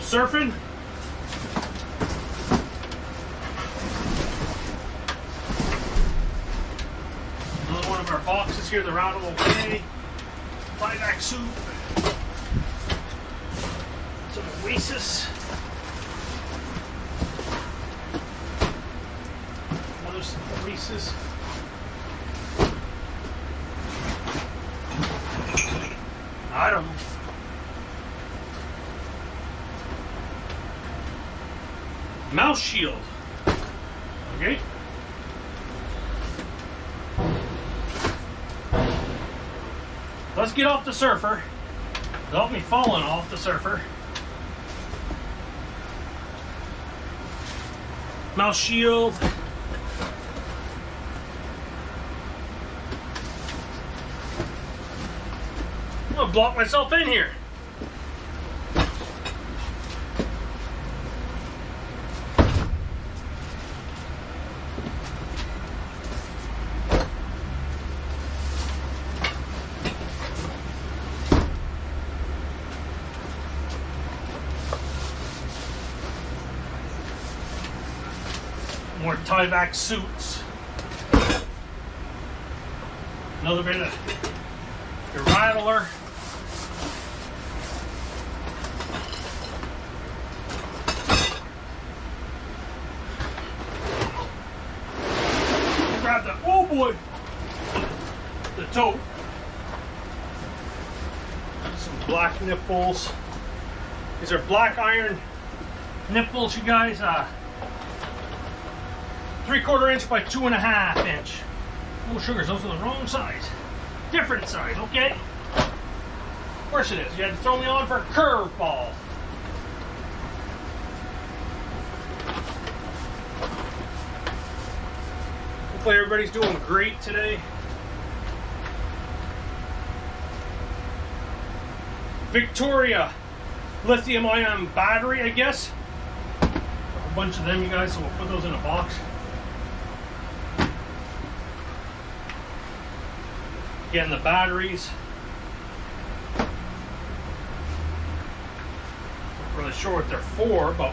surfing. Another one of our boxes here, the roundable okay. Flyback soup. Some Oasis. Another Oasis. I don't know. Mouse shield. Okay. Let's get off the surfer. Without me falling off the surfer. Mouse shield. I'm gonna block myself in here. More tie-back suits. Another bit of your rattler. Grab the, oh boy, the tote. Some black nipples. These are black iron nipples, you guys. 3/4 inch by 2.5 inch. Oh, sugars, those are the wrong size. Different size, okay? Of course it is. You had to throw me on for a curveball. Hopefully everybody's doing great today. Victoria lithium-ion battery, I guess. A bunch of them, you guys, so we'll put those in a box. Again, the batteries. Not really sure what they're for, but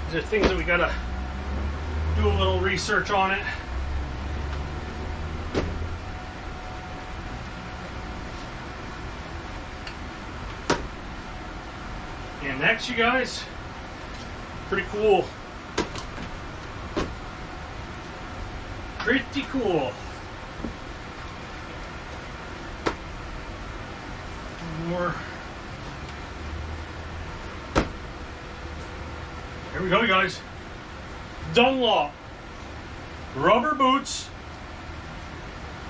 these are things that we gotta do a little research on it. And next, you guys, pretty cool. Pretty cool. More. Here we go, you guys. Dunlop rubber boots,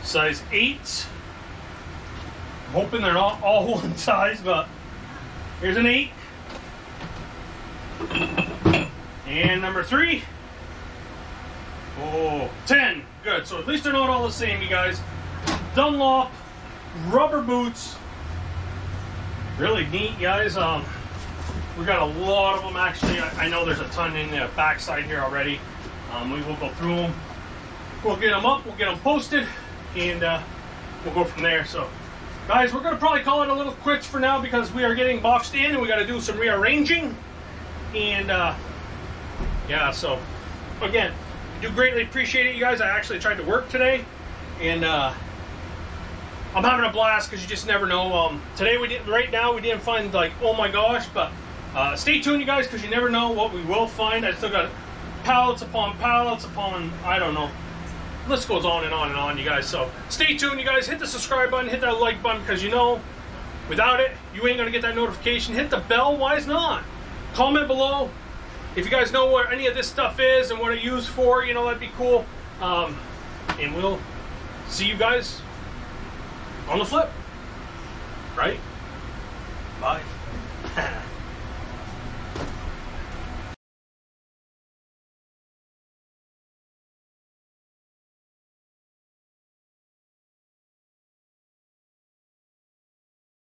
size 8. I'm hoping they're not all one size, but here's an 8. And number 3. Oh, 10. Good. So at least they're not all the same, you guys. Dunlop rubber boots. Really neat, guys. We got a lot of them actually. I know there's a ton in the backside here already. We will go through them. We'll get them up. We'll get them posted, and we'll go from there. So, guys, we're gonna probably call it a little quits for now because we are getting boxed in, and we got to do some rearranging. And yeah, so again, I do greatly appreciate it, you guys. I actually tried to work today, and I'm having a blast because you just never know. Today right now we didn't find like, oh my gosh, but stay tuned, you guys, because you never know what we will find. I still got pallets upon pallets upon, I don't know. The list goes on and on and on, you guys. So stay tuned, you guys. Hit the subscribe button, hit that like button, because you know, without it, you ain't gonna get that notification. Hit the bell. Why is not? Comment below if you guys know what any of this stuff is and what it's used for. You know, that'd be cool. And we'll see you guys on the flip, right? Bye.